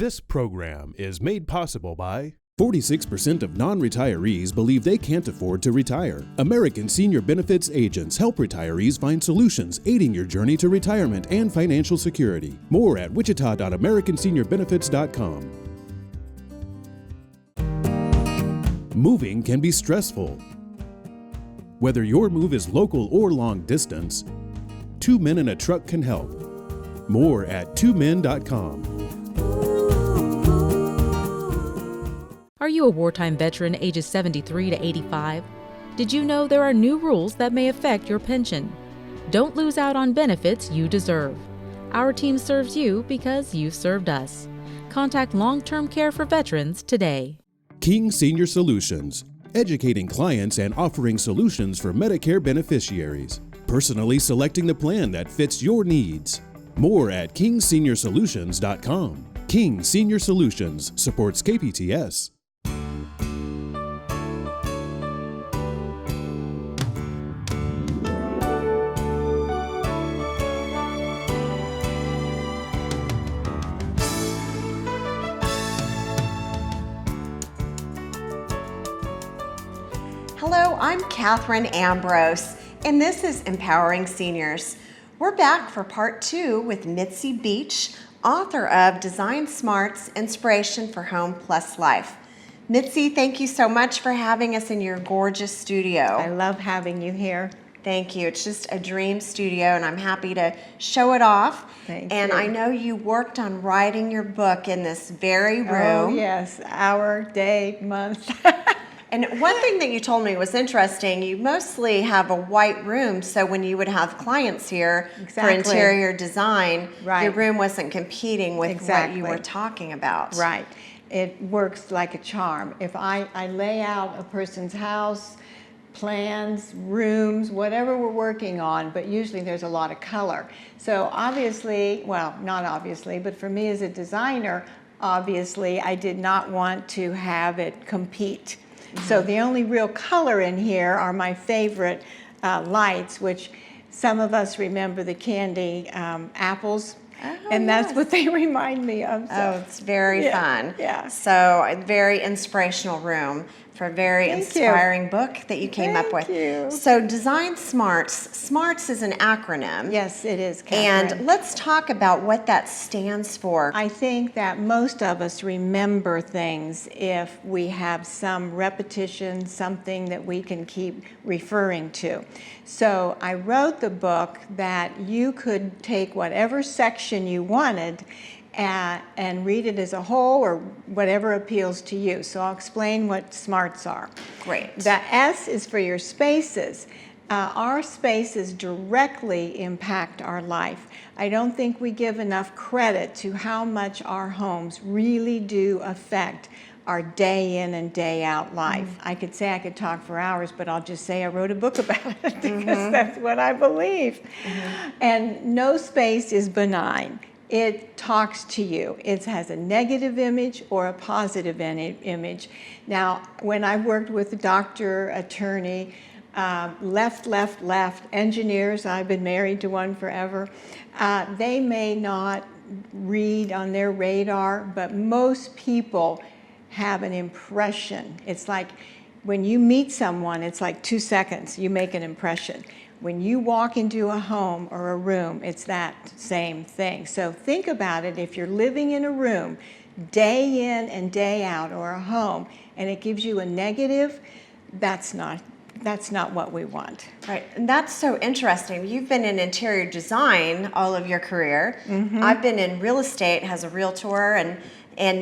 This program is made possible by 46% of non-retirees believe they can't afford to retire. American Senior Benefits agents help retirees find solutions aiding your journey to retirement and financial security. More at wichita.americanseniorbenefits.com. Moving can be stressful. Whether your move is local or long distance, Two Men in a Truck can help. More at twomen.com. Are you a wartime veteran ages 73 to 85? Did you know there are new rules that may affect your pension? Don't lose out on benefits you deserve. Our team serves you because you served us. Contact Long-Term Care for Veterans today. King Senior Solutions, educating clients and offering solutions for Medicare beneficiaries. Personally selecting the plan that fits your needs. More at kingseniorsolutions.com. King Senior Solutions supports KPTS. Hello, I'm Katherine Ambrose, and this is Empowering Seniors. We're back for part 2 with Mitzi Beech, author of Design Smart's Inspiration for Home Plus Life. Mitzi, thank you so much for having us in your gorgeous studio. I love having you here. Thank you. It's just a dream studio, and I'm happy to show it off. Thank and you. I know you worked on writing your book in this very room. Oh, yes. Hour, day, month. And one thing that you told me was interesting, you mostly have a white room, so when you would have clients here for interior design, your room wasn't competing with what you were talking about. Right. It works like a charm. If I lay out a person's house, plans, rooms, whatever we're working on, but usually there's a lot of color. So obviously, well, not obviously, but for me as a designer, obviously I did not want to have it compete. So the only real color in here are my favorite lights, which some of us remember the candy apples, and that's what they remind me of. So. It's very fun. Yeah. So a very inspirational room for a very inspiring book that you came up with. You. So Design Smarts. Smarts is an acronym. Yes, it is, Katherine. And let's talk about what that stands for. I think that most of us remember things if we have some repetition, something that we can keep referring to. So I wrote the book that you could take whatever section you wanted and read it as a whole or whatever appeals to you. So I'll explain what smarts are. Great. The S is for your spaces. Our spaces directly impact our life. I don't think we give enough credit to how much our homes really do affect our day in and day out life. I could say I could talk for hours, but I'll just say I wrote a book about it because that's what I believe. And no space is benign. It talks to you. It has a negative image or a positive image. Now, when I worked with a doctor, attorney, left, engineers, I've been married to one forever, they may not read on their radar, but most people have an impression. It's like when you meet someone, it's like 2 seconds, you make an impression. When you walk into a home or a room, it's that same thing. So think about it. If you're living in a room day in and day out, or a home, and it gives you a negative, that's not what we want. Right, and that's so interesting. You've been in interior design all of your career. I've been in real estate as a realtor and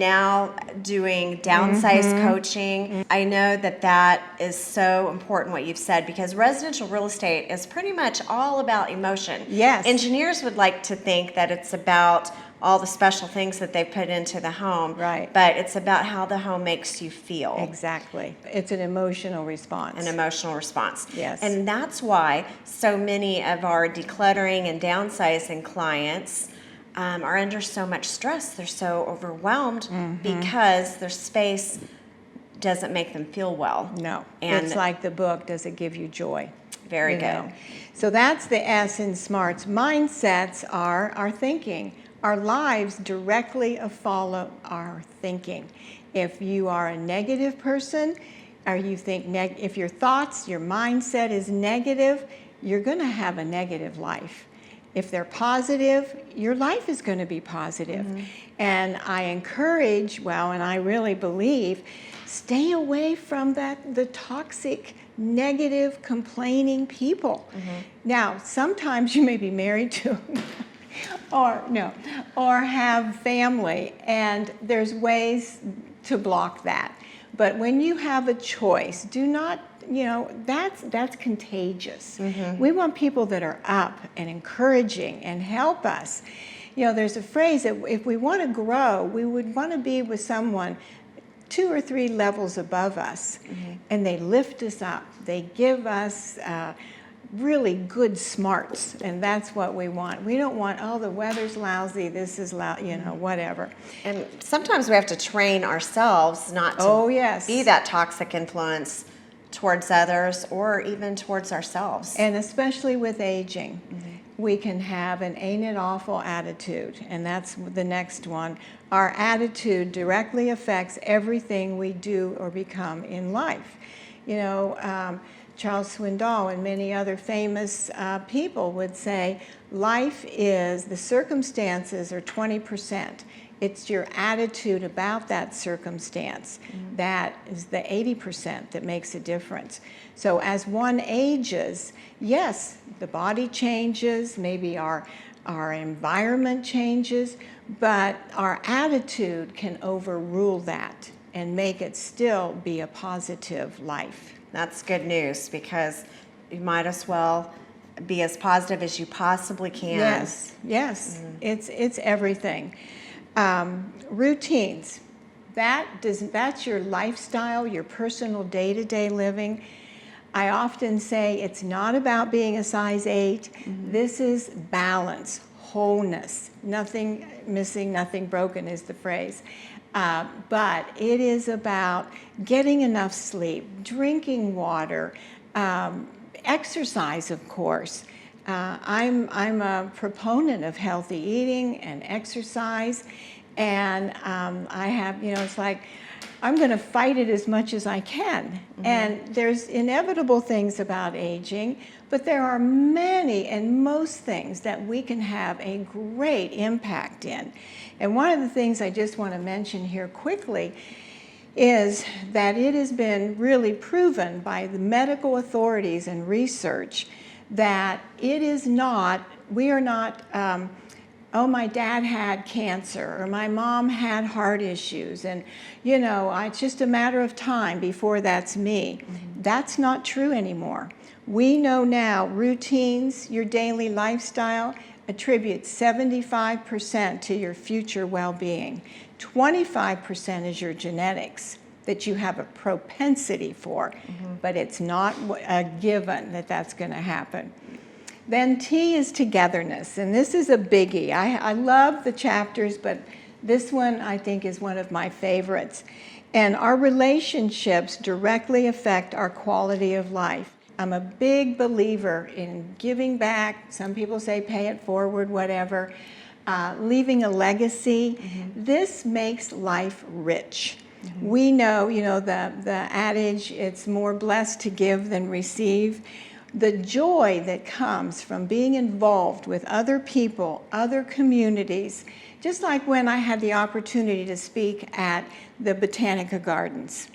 now doing downsize coaching. I know that is so important what you've said, because residential real estate is pretty much all about emotion. Yes. Engineers would like to think that it's about all the special things that they put into the home. Right. But it's about how the home makes you feel. Exactly. It's an emotional response. An emotional response. Yes. And that's why so many of our decluttering and downsizing clients are under so much stress. They're so overwhelmed because their space doesn't make them feel well. No. And it's like the book, does it give you joy? Very good. So that's the S in SMARTS. Mindsets are our thinking. Our lives directly follow our thinking. If you are a negative person, or you think if your thoughts, your mindset is negative, you're going to have a negative life. If they're positive, your life is going to be positive. And I encourage, and I really believe, stay away from the toxic, negative, complaining people. Now, sometimes you may be married to or have family, and there's ways to block that. But when you have a choice, do not, that's contagious. We want people that are up and encouraging and help us. There's a phrase that if we want to grow, we would want to be with someone 2 or 3 levels above us, and they lift us up. They give us really good smarts, and that's what we want. We don't want, the weather's lousy, this is loud, whatever. And sometimes we have to train ourselves not to be that toxic influence towards others or even towards ourselves. And especially with aging, we can have an ain't it awful attitude, and that's the next one. Our attitude directly affects everything we do or become in life. Charles Swindoll and many other famous people would say, life is, the circumstances are 20%. It's your attitude about that circumstance that is the 80% that makes a difference. So as one ages, yes, the body changes, maybe our environment changes, but our attitude can overrule that and make it still be a positive life. That's good news, because you might as well be as positive as you possibly can. Yes, it's everything. Routines, that's your lifestyle, your personal day-to-day living. I often say it's not about being a size 8. This is balance, wholeness, nothing missing, nothing broken is the phrase. But it is about getting enough sleep, drinking water, exercise, of course. I'm a proponent of healthy eating and exercise, and I have, it's like I'm going to fight it as much as I can. And there's inevitable things about aging, but there are many and most things that we can have a great impact in. And one of the things I just want to mention here quickly is that it has been really proven by the medical authorities and research that it is not, we are not, my dad had cancer, or my mom had heart issues, and it's just a matter of time before that's me. That's not true anymore. We know now routines, your daily lifestyle, attribute 75% to your future well-being. 25% is your genetics that you have a propensity for, but it's not a given that that's going to happen. Then T is togetherness, and this is a biggie. I love the chapters, but this one I think is one of my favorites. And our relationships directly affect our quality of life. I'm a big believer in giving back. Some people say pay it forward, whatever. Leaving a legacy. This makes life rich. We know, the adage, it's more blessed to give than receive. The joy that comes from being involved with other people, other communities, just like when I had the opportunity to speak at the Botanica Gardens.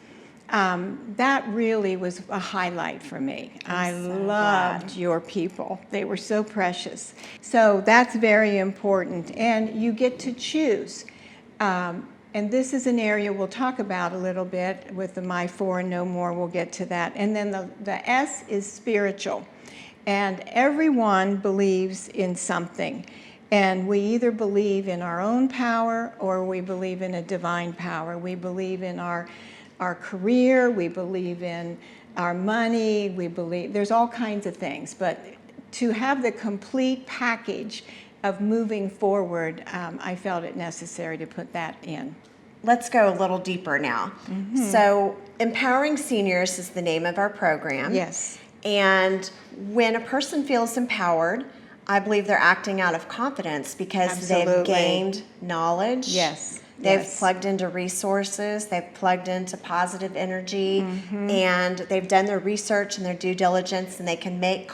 That really was a highlight for me. I loved your people. They were so precious. So that's very important. And you get to choose. And this is an area we'll talk about a little bit with the My 4 and No More. We'll get to that. And then the S is spiritual. And everyone believes in something. And we either believe in our own power or we believe in a divine power. We believe in our career, we believe in our money, we believe, there's all kinds of things. But to have the complete package of moving forward, I felt it necessary to put that in. Let's go a little deeper now. So Empowering Seniors is the name of our program. Yes. And when a person feels empowered, I believe they're acting out of confidence because they've Absolutely. gained knowledge. Yes. They've yes. plugged into resources, they've plugged into positive energy, Mm-hmm. and they've done their research and their due diligence, and they can make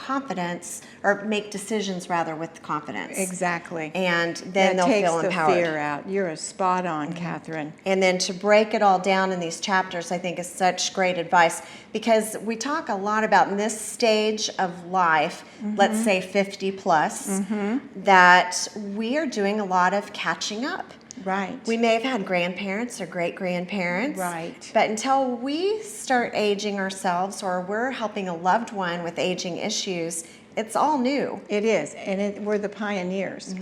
decisions rather with confidence. Exactly. And then that they'll takes feel the empowered. fear out. You're a spot on, Catherine. And then to break it all down in these chapters, I think is such great advice, because we talk a lot about in this stage of life, let's say 50 plus, that we are doing a lot of catching up. Right. We may have had grandparents or great-grandparents. Right. But until we start aging ourselves, or we're helping a loved one with aging issues, it's all new. It is, and we're the pioneers.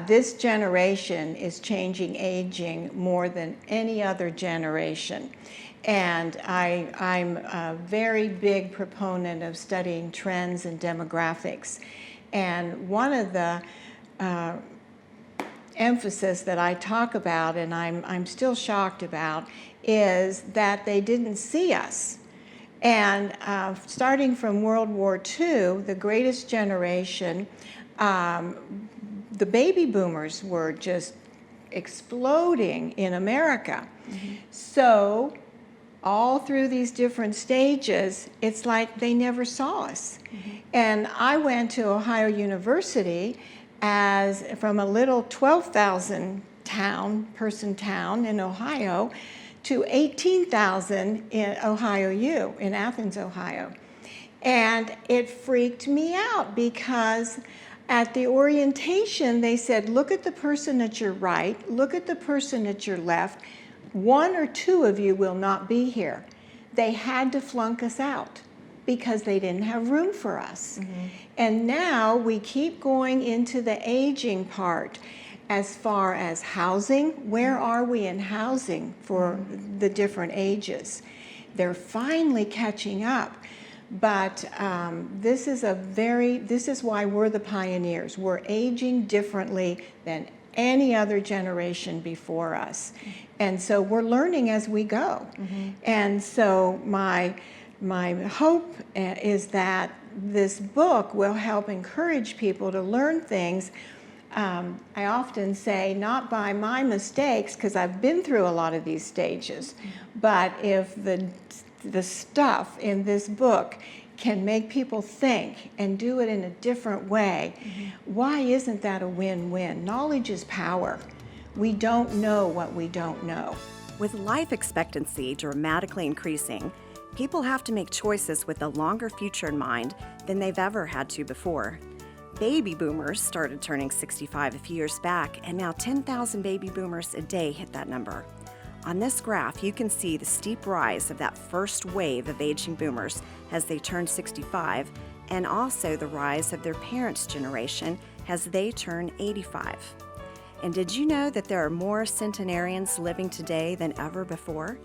This generation is changing aging more than any other generation. And I'm a very big proponent of studying trends and demographics. And one of the emphasis that I talk about, and I'm still shocked about, is that they didn't see us. And starting from World War II, the greatest generation, the baby boomers were just exploding in America. So all through these different stages, it's like they never saw us. And I went to Ohio University from a little 12,000 person town in Ohio to 18,000 in Ohio U, in Athens, Ohio. And it freaked me out because at the orientation, they said, look at the person at your right, look at the person at your left. One or two of you will not be here. They had to flunk us out because they didn't have room for us. And now we keep going into the aging part. As far as housing, where are we in housing for the different ages? They're finally catching up. But this is why we're the pioneers. We're aging differently than any other generation before us. And so we're learning as we go. And so my hope is that this book will help encourage people to learn things. I often say, not by my mistakes, because I've been through a lot of these stages, but if the stuff in this book can make people think and do it in a different way, why isn't that a win-win? Knowledge is power. We don't know what we don't know. With life expectancy dramatically increasing, people have to make choices with a longer future in mind than they've ever had to before. Baby boomers started turning 65 a few years back, and now 10,000 baby boomers a day hit that number. On this graph, you can see the steep rise of that first wave of aging boomers as they turn 65, and also the rise of their parents' generation as they turn 85. And did you know that there are more centenarians living today than ever before?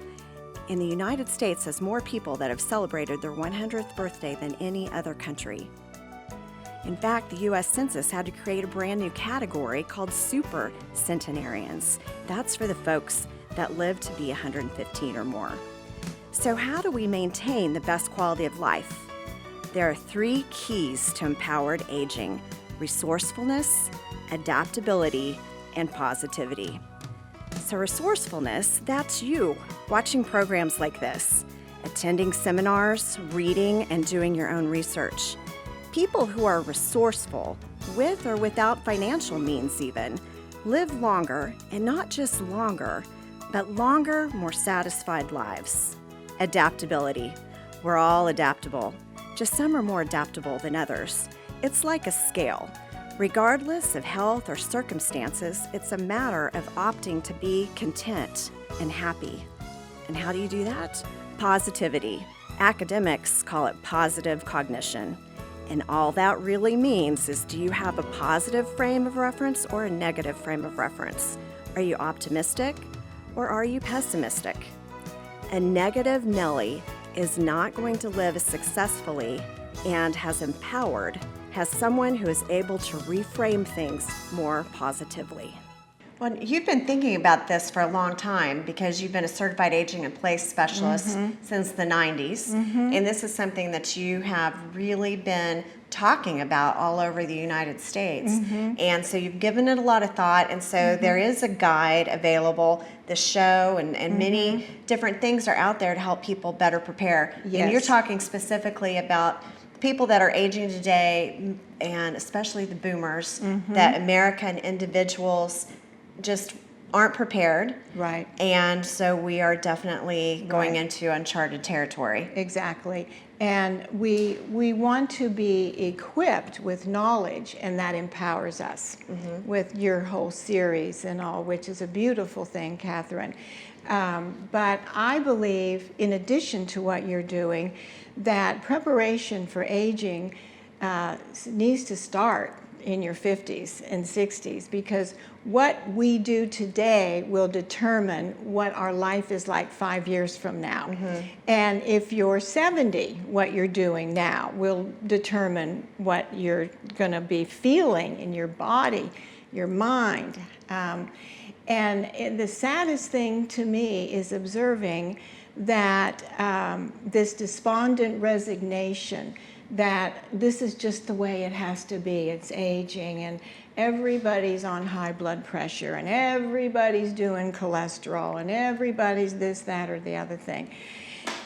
In the United States has more people that have celebrated their 100th birthday than any other country. In fact, the U.S. Census had to create a brand new category called super centenarians. That's for the folks that live to be 115 or more. So how do we maintain the best quality of life? There are 3 keys to empowered aging: resourcefulness, adaptability, and positivity. So resourcefulness, that's you, watching programs like this, attending seminars, reading, and doing your own research. People who are resourceful, with or without financial means even, live longer, and not just longer, but longer, more satisfied lives. Adaptability. We're all adaptable. Just some are more adaptable than others. It's like a scale. Regardless of health or circumstances, it's a matter of opting to be content and happy. And how do you do that? Positivity. Academics call it positive cognition. And all that really means is, do you have a positive frame of reference or a negative frame of reference? Are you optimistic or are you pessimistic? A negative Nelly is not going to live as successfully and as empowered as someone who is able to reframe things more positively. Well, you've been thinking about this for a long time because you've been a certified aging in place specialist since the 90s. And this is something that you have really been talking about all over the United States. And so you've given it a lot of thought, and so there is a guide available, the show, and many different things are out there to help people better prepare. Yes. And you're talking specifically about people that are aging today, and especially the boomers, that American individuals just aren't prepared. Right. And so we are definitely going into uncharted territory. Exactly. And we want to be equipped with knowledge, and that empowers us with your whole series and all, which is a beautiful thing, Katherine. But I believe, in addition to what you're doing, that preparation for aging needs to start in your 50s and 60s, because what we do today will determine what our life is like 5 years from now. And if you're 70, what you're doing now will determine what you're going to be feeling in your body, your mind. And the saddest thing to me is observing that this despondent resignation, that this is just the way it has to be. It's aging, and everybody's on high blood pressure, and everybody's doing cholesterol, and everybody's this, that, or the other thing.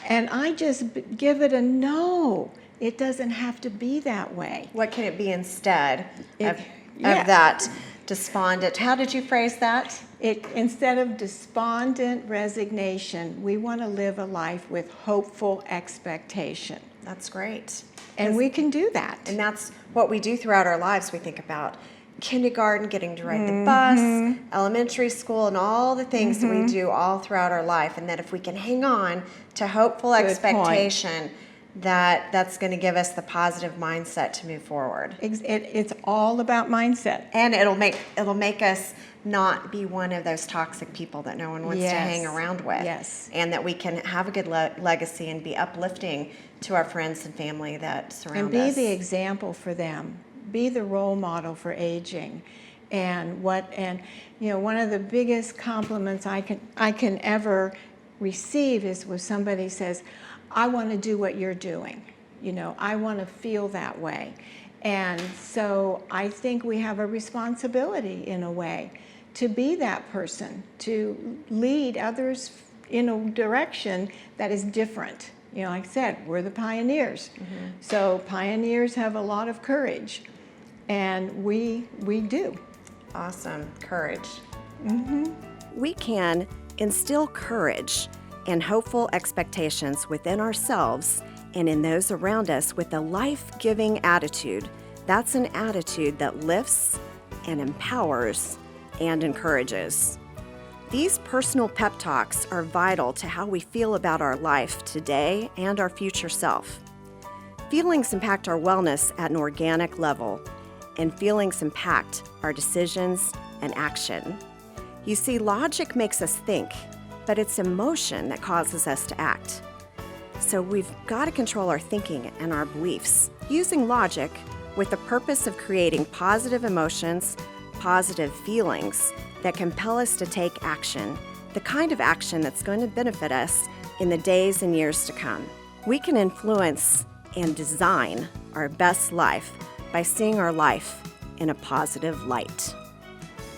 And I just give it a no. It doesn't have to be that way. What can it be instead of that despondent? How did you phrase that? Instead of despondent resignation, we want to live a life with hopeful expectation. That's great. And we can do that. And that's what we do throughout our lives. We think about kindergarten, getting to ride the bus, elementary school, and all the things that we do all throughout our life. And that if we can hang on to hopeful expectation, that's going to give us the positive mindset to move forward. It's all about mindset. And it'll make us not be one of those toxic people that no one wants to hang around with. Yes. And that we can have a good legacy and be uplifting to our friends and family that surround us. And be the example for them. Be the role model for aging. And one of the biggest compliments I can ever receive is when somebody says, I want to do what you're doing. I want to feel that way. And so I think we have a responsibility, in a way, to be that person, to lead others in a direction that is different. Like I said, we're the pioneers. So pioneers have a lot of courage, and we do. Awesome. Courage. We can instill courage and hopeful expectations within ourselves and in those around us with a life-giving attitude. That's an attitude that lifts and empowers and encourages. These personal pep talks are vital to how we feel about our life today and our future self. Feelings impact our wellness at an organic level, and feelings impact our decisions and action. You see, logic makes us think, but it's emotion that causes us to act. So we've got to control our thinking and our beliefs, using logic with the purpose of creating positive emotions, positive feelings that compel us to take action, the kind of action that's going to benefit us in the days and years to come. We can influence and design our best life by seeing our life in a positive light.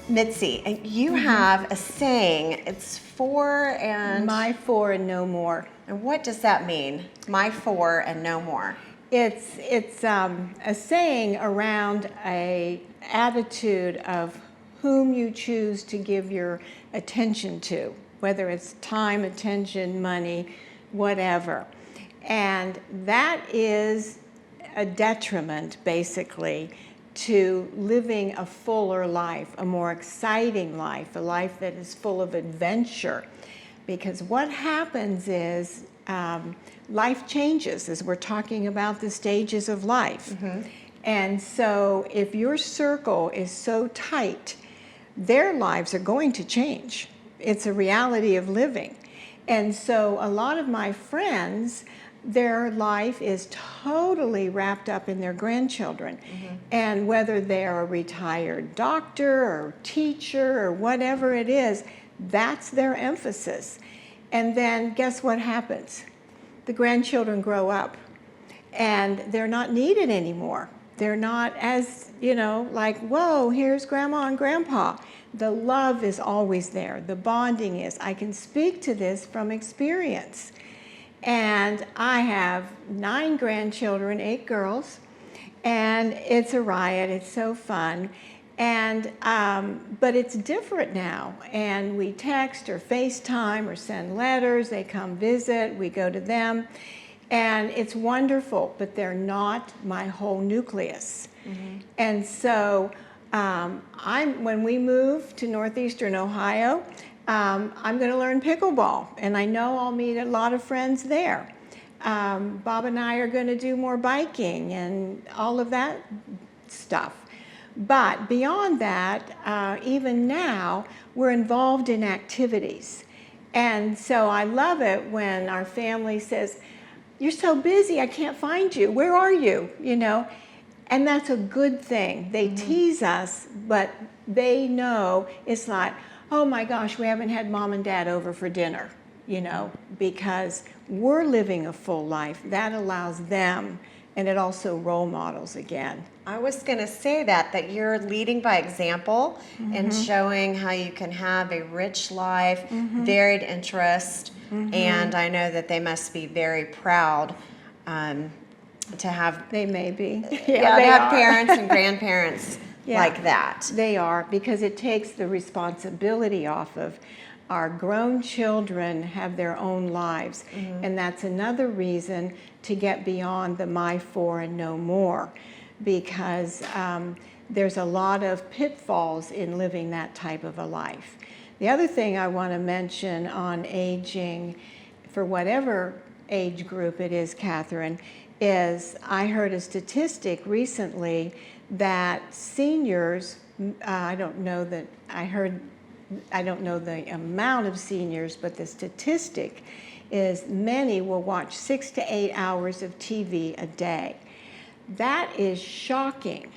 Mitzi, you have a saying, it's for and... My for and no more. And what does that mean? My for and no more. It's a saying around a attitude of whom you choose to give your attention to, whether it's time, attention, money, whatever. And that is a detriment, basically, to living a fuller life, a more exciting life, a life that is full of adventure. Because what happens is life changes, as we're talking about the stages of life. And so if your circle is so tight, their lives are going to change. It's a reality of living. And so a lot of my friends, their life is totally wrapped up in their grandchildren. And whether they're a retired doctor or teacher or whatever it is, that's their emphasis. And then guess what happens? The grandchildren grow up and they're not needed anymore. They're not as, like, whoa, here's grandma and grandpa. The love is always there. The bonding is. I can speak to this from experience. And I have 9 grandchildren, 8 girls, and it's a riot. It's so fun. And, but it's different now. And we text or FaceTime or send letters. They come visit. We go to them. And it's wonderful, but they're not my whole nucleus. Mm-hmm. And so when we move to northeastern Ohio, I'm going to learn pickleball, and I know I'll meet a lot of friends there. Bob and I are going to do more biking and all of that stuff. But beyond that, even now, we're involved in activities. And so I love it when our family says, "You're so busy, I can't find you. Where are you?" And that's a good thing. They tease us, but they know it's not, "Oh my gosh, we haven't had mom and dad over for dinner," because we're living a full life. That allows them, and it also role models again. I was going to say that you're leading by example and showing how you can have a rich life, varied interest, and I know that they must be very proud to have. They may be. They have parents and grandparents like that. They are, because it takes the responsibility off of our grown children have their own lives. And that's another reason to get beyond the my for and no more, because there's a lot of pitfalls in living that type of a life. The other thing I want to mention on aging, for whatever age group it is, Catherine, is I heard a statistic recently that seniors, I don't know the amount of seniors, but the statistic is many will watch 6 to 8 hours of TV a day. That is shocking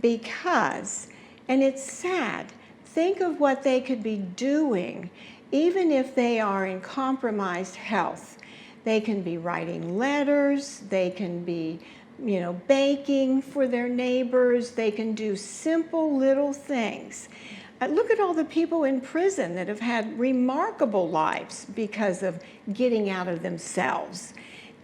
because, and it's sad, think of what they could be doing even if they are in compromised health. They can be writing letters, they can be, baking for their neighbors, they can do simple little things. Look at all the people in prison that have had remarkable lives because of getting out of themselves.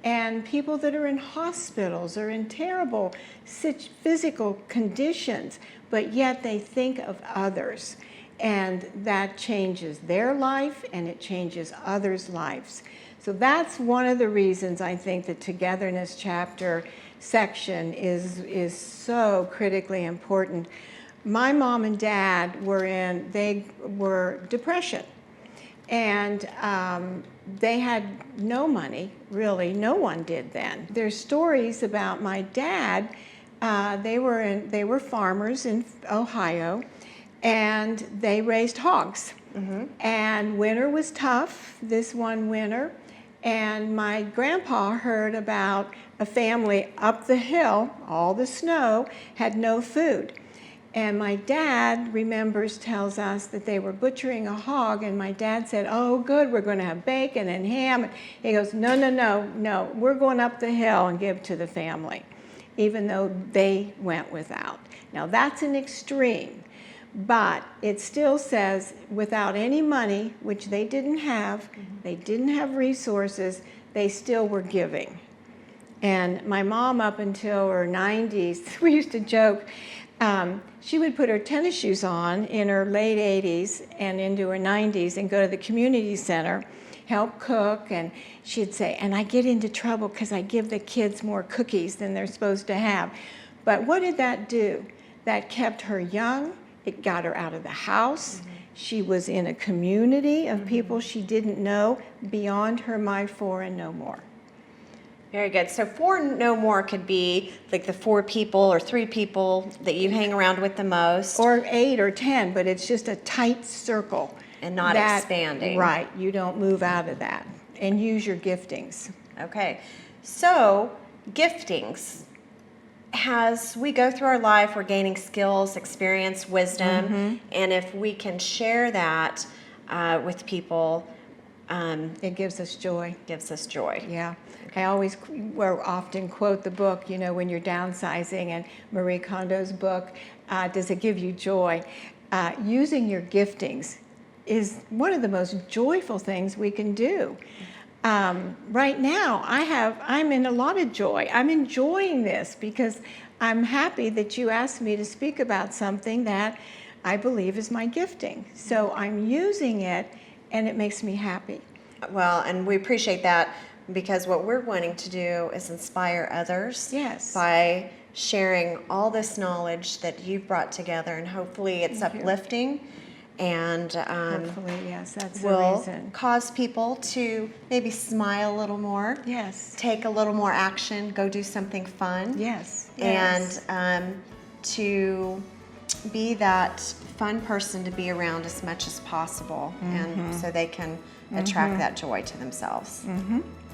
And people that are in hospitals or in terrible physical conditions, but yet they think of others. And that changes their life and it changes others' lives. So that's one of the reasons I think the Togetherness chapter section is so critically important. My mom and dad they were depression. And they had no money, really. No one did then. There's stories about my dad. They were farmers in Ohio, and they raised hogs. And winter was tough, this one winter. And my grandpa heard about a family up the hill, all the snow, had no food. And my dad tells us that they were butchering a hog, and my dad said, "Oh, good, we're going to have bacon and ham." He goes, no, we're going up the hill and give to the family, even though they went without. Now, that's an extreme, but it still says without any money, which they didn't have, they didn't have resources, they still were giving. And my mom, up until her 90s, we used to joke, she would put her tennis shoes on in her late 80s and into her 90s and go to the community center, help cook, and she'd say, "And I get into trouble because I give the kids more cookies than they're supposed to have." But what did that do? That kept her young. It got her out of the house. She was in a community of people she didn't know beyond her my for and no more. Very good. So 4 no more could be like the 4 people or 3 people that you hang around with the most. Or 8 or 10, but it's just a tight circle. And not expanding. Right. You don't move out of that. And use your giftings. Okay. So giftings. As we go through our life, we're gaining skills, experience, wisdom. And if we can share that with people, It gives us joy. gives us joy. Yeah. We'll often quote the book, when you're downsizing, and Marie Kondo's book, Does It Give You Joy? Using your giftings is one of the most joyful things we can do. Right now, I'm in a lot of joy. I'm enjoying this because I'm happy that you asked me to speak about something that I believe is my gifting. So I'm using it, and it makes me happy. Well, and we appreciate that, because what we're wanting to do is inspire others. Yes. By sharing all this knowledge that you've brought together, and hopefully it's uplifting and Hopefully, yes, that's the will reason. cause people to maybe smile a little more. Yes. Take a little more action, go do something fun. Yes. And to be that fun person to be around as much as possible, and so they can attract that joy to themselves.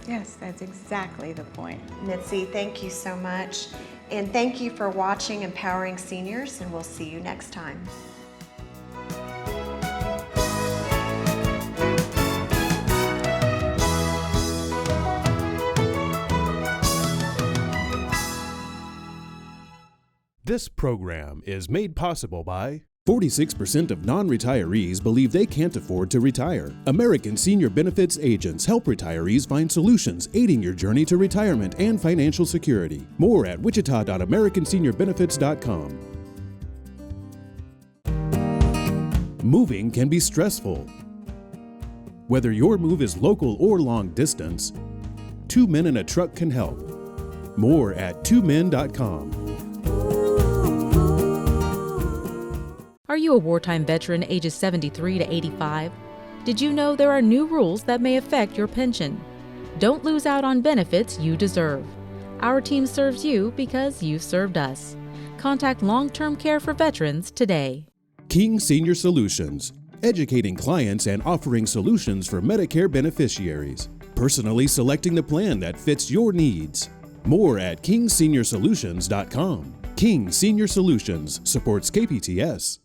Yes, that's exactly the point. Mitzi, thank you so much. And thank you for watching Empowering Seniors, and we'll see you next time. This program is made possible by 46% of non-retirees believe they can't afford to retire. American Senior Benefits agents help retirees find solutions aiding your journey to retirement and financial security. More at wichita.americanseniorbenefits.com. Moving can be stressful. Whether your move is local or long distance, 2 Men in a Truck can help. More at 2men.com. Are you a wartime veteran ages 73 to 85? Did you know there are new rules that may affect your pension? Don't lose out on benefits you deserve. Our team serves you because you served us. Contact Long-Term Care for Veterans today. King Senior Solutions, educating clients and offering solutions for Medicare beneficiaries. Personally selecting the plan that fits your needs. More at kingsseniorsolutions.com. King Senior Solutions supports KPTS.